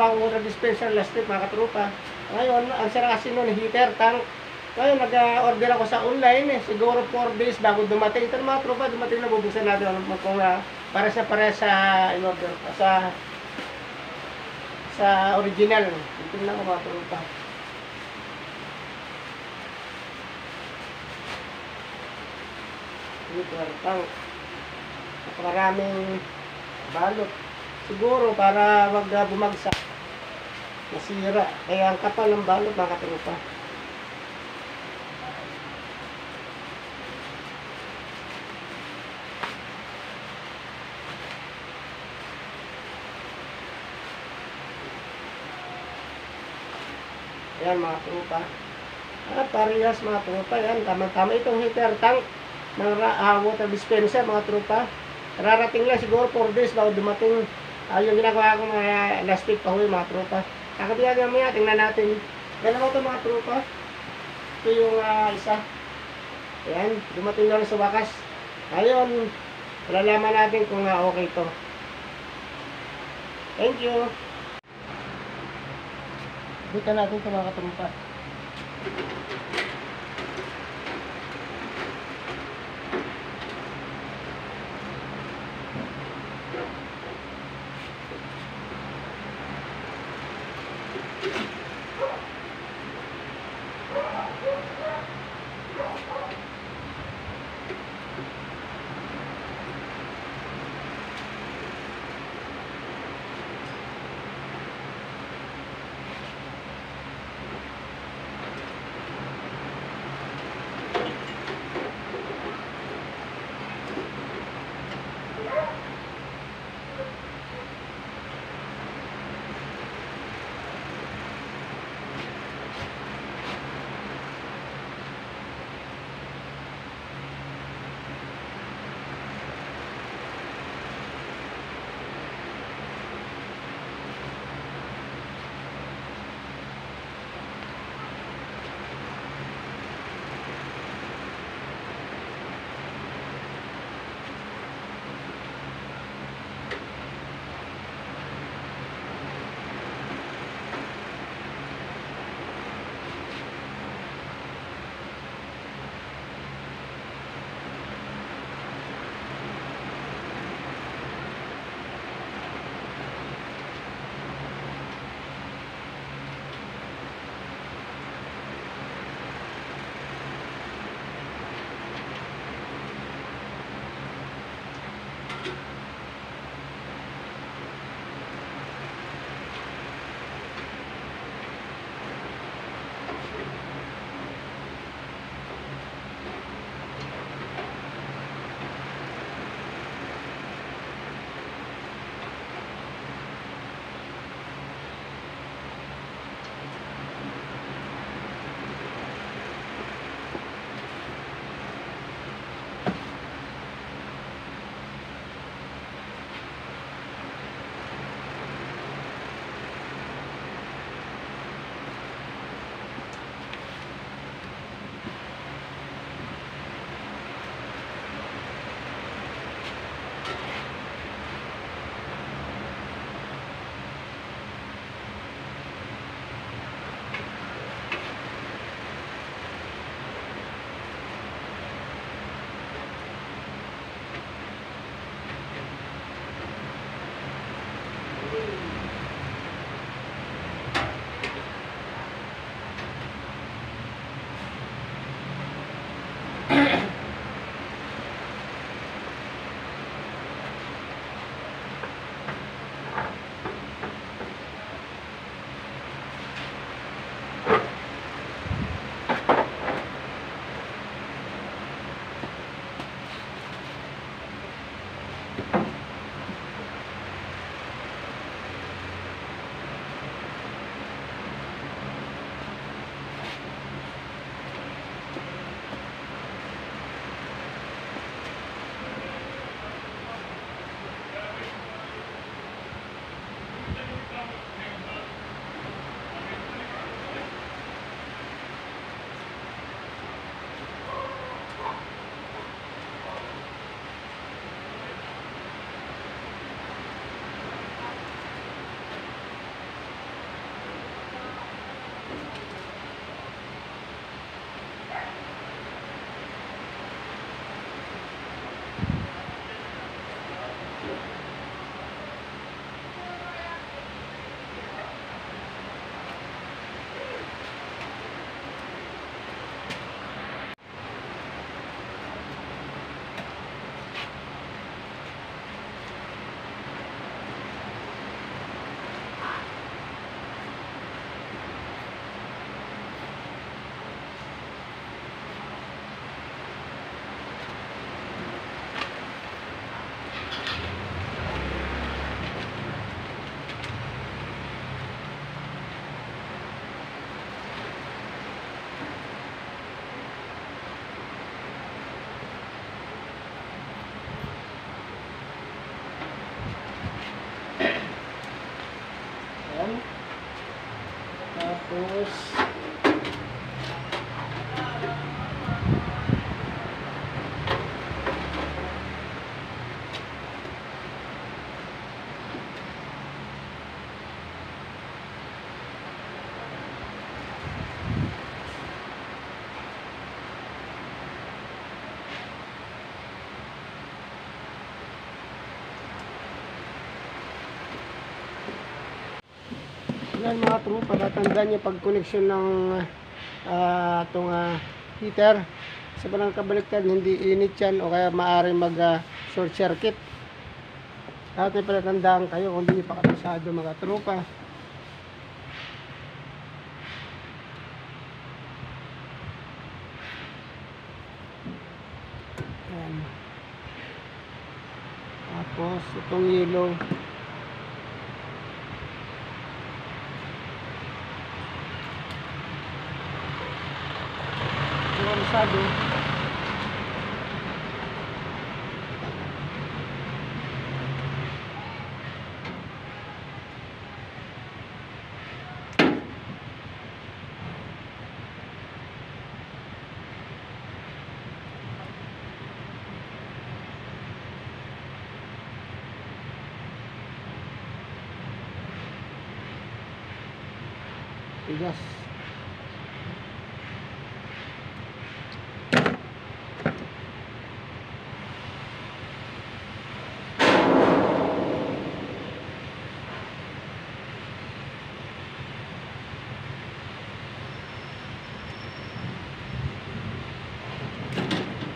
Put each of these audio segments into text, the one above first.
ginawa ko water dispenser last week mga katropa. Ngayon, ang sira kasi nun, heater, tank. Ngayon, nag-order ako sa online siguro 4 days bago dumating. Ito mga tropa, dumating na bubuksan natin kung para sa in-order ko sa original. Ito lang ako mga tropa. Dito ang tank. Napakaraming balot. Siguro para wag bumagsak. Nasira. Kaya ang kapal ng balot mga katropa. Ayan mga tropa. Parehas mga tropa. Ayan, tama-tama itong heater tank ng water dispenser mga tropa. Rarating lang siguro 4 days bago dumating. Yung ginagawa ko mga last week pa mga tropa. Kakabihan mamaya, tingnan natin. Dalawa ito mga tropa. Ito yung isa. Ayan, dumating na rin sa wakas. Ngayon, malalaman natin kung okay ito. Thank you. Dito natin ito mga katropa. Yan mga tropa, tatandaan nyo pag connection ng itong heater sa palang kabaliktad, hindi init yan o kaya maaaring mag short circuit. Dati palatandaan kayo kung hindi pa kapisado mga tropa. Yan. Tapos itong yellow, kabisado. Tigas.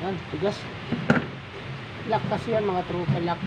Yan, tigas. Lock kasi yan mga tropa, lock.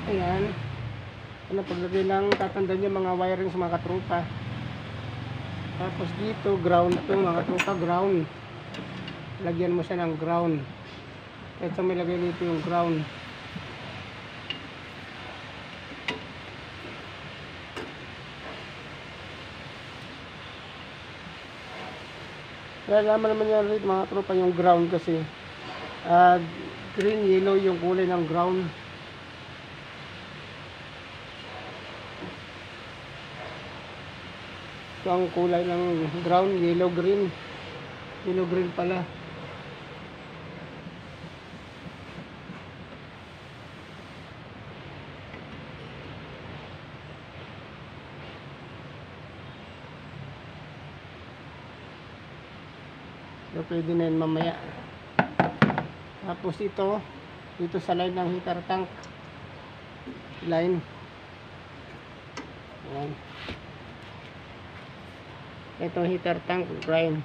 Ayan. Ano, paglagay lang, tatandaan nyo mga wiring sa mga katropa. Tapos dito, ground to mga katropa, ground. Lagyan mo siya ng ground. Ito may lagay dito yung ground. Kaya naman yan rin mga tropa yung ground kasi green, yellow yung kulay ng ground. Ito ang kulay ng ground, yellow green. Yellow green pala. So, pwede na yun mamaya. Tapos ito, dito sa line ng heater tank. Line. Ayan. Ito heater tank, line.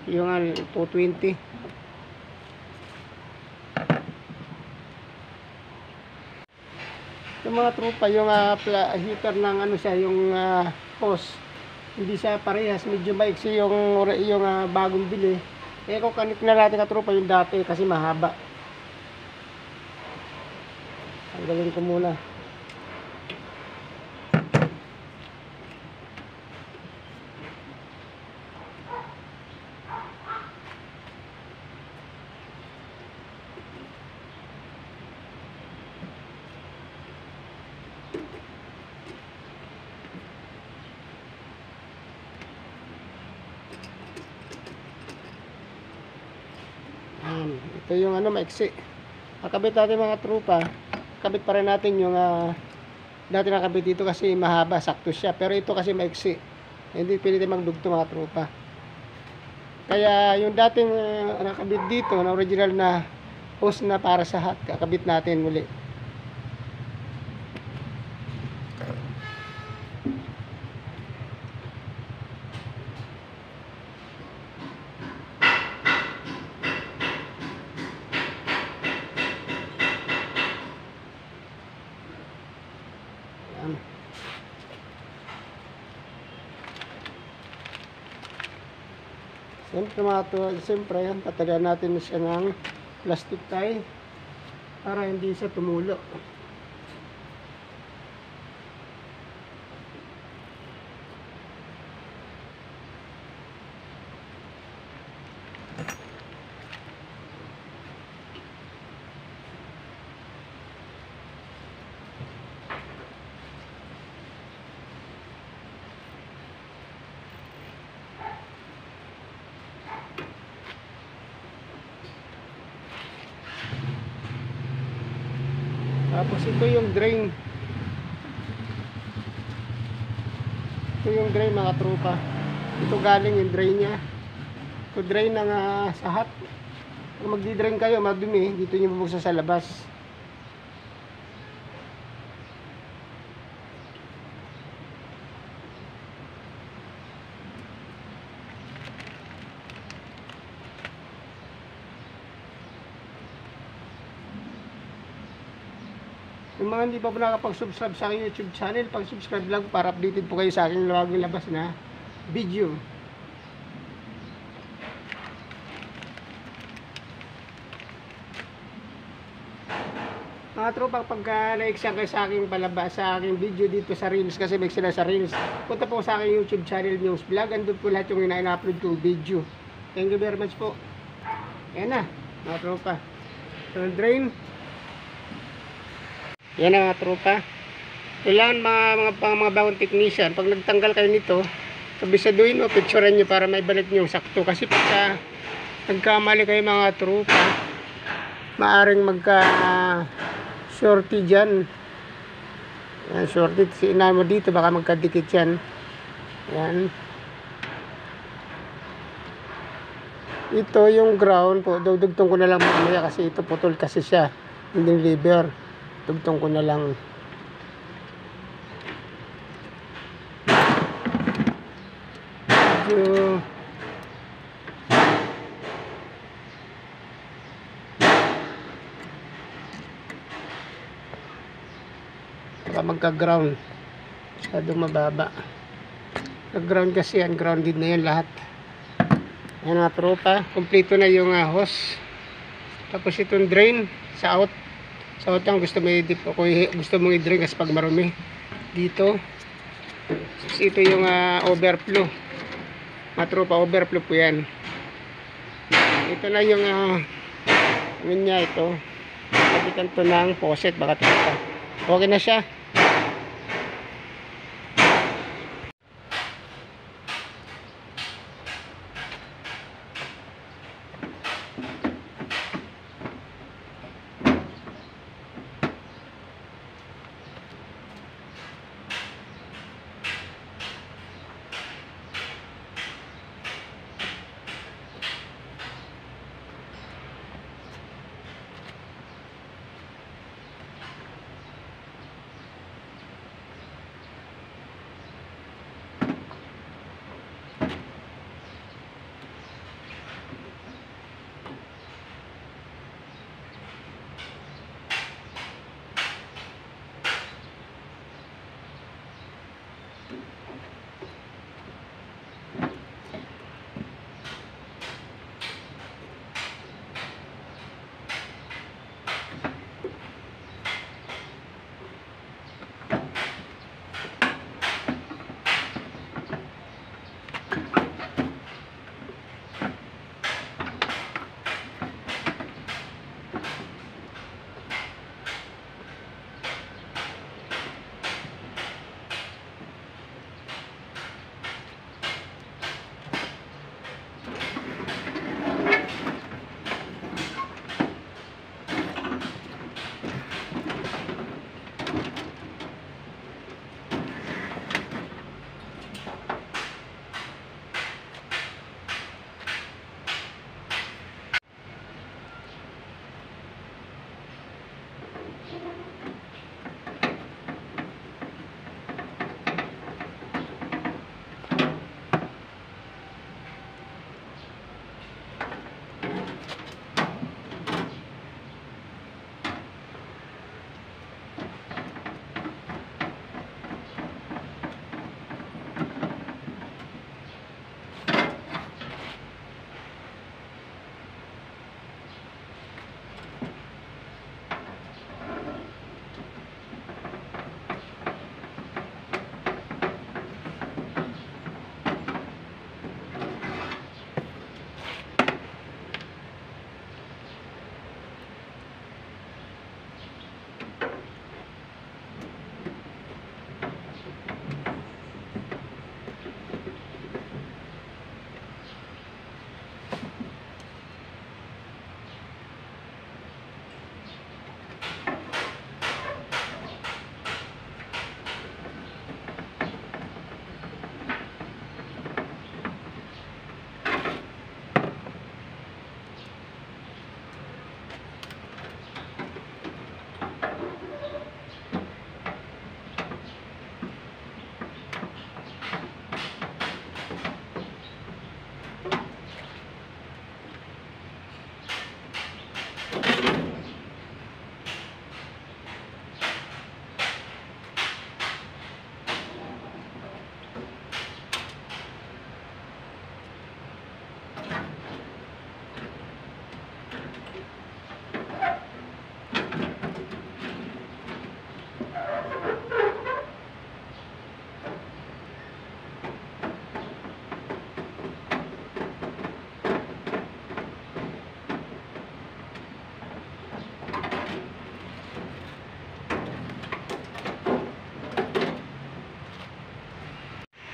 Yung 220. Yung mga tropa, yung heater ng ano siya, yung hose. Hindi siya parehas, medyo maiksi yung bagong bili. Eh kung kanit na natin katropa yung dati kasi mahaba. Tanggalin ko muna. Ito yung ano, maiksi. Kakabit natin mga tropa. Kabit pa rin natin yung dati nakabit dito kasi mahaba, sakto siya. Pero ito kasi maiksi. Hindi pwede magdugto mga tropa. Kaya yung dating nakabit dito na original na hose na para sa hat, kakabit natin muli. Yan. Siyempre yan, tatagan natin siya ng plastic tie para hindi siya tumulo. Tapos ito yung drain. Ito yung drain mga tropa. Ito galing yung drain nya. Ito drain ng sahat. Kung magdi-drain kayo, madumi, dito nyo bubuksan sa labas. Yung mga hindi pa po nakapag-subscribe sa aking YouTube channel, pag-subscribe lang para updated po kayo sa aking laging labas na video. Mga tropa, pagka na-exam kayo sa aking palabas, sa aking video dito sa Reels, kasi may sila sa Reels, punta po sa aking YouTube channel News Vlog, andun po lahat yung ina-upload kong video. Thank you very much po. Ayan na, mga tropa. So, drain. Yan ang mga tropa. Kailangan mga bagong technician, pag nagtanggal kayo nito, sabisaduhin o picturean nyo para may balik nyo sakto. Kasi pagka nagkamali kayo mga tropa, maaring magka shorty dyan. Yan, shorty. Sinahin mo dito, baka magkadikit yan. Yan. Ito yung ground po. Dugtong ko na lang mamaya kasi ito putol kasi siya. Hindi liver. Dugtong ko na lang. Medyo baka magka-ground. Masyadong mababa. Nag-ground kasi yan. Grounded na yan lahat. Yan mga tropa. Kompleto na yung hose. Tapos itong drain sa out. Sa out lang gusto mong i-drain kasi pag marumi. Dito. Tapos ito yung overflow. Mga tropa, overflow po yan. Ito na yung niya ito. Kapitan to ng faucet. Baka ito. Okay na siya.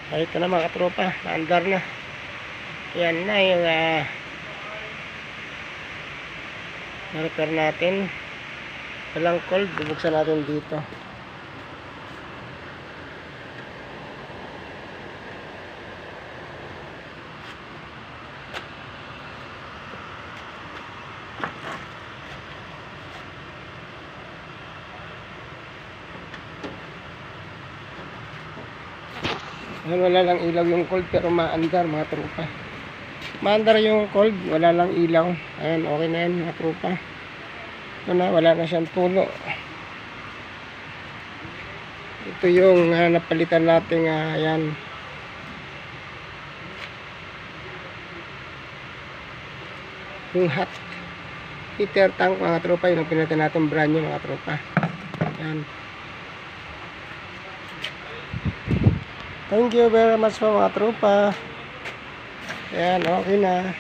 Ay, ito na mga katropa, naandar na. Yan na yung na-repair natin. Walang cold, bubuksan natin dito. Ayan, wala lang ilaw yung cold pero maandar mga tropa. Maandar yung cold, wala lang ilaw. Ayan, okay na yan mga tropa. Ito na, wala na siyang puno. Ito yung napalitan natin, ayan. Yung hot heater tank mga tropa, yung pinalitan natin brand new mga tropa. Ayan. Thank you very much po mga tropa. Ayan, okay na.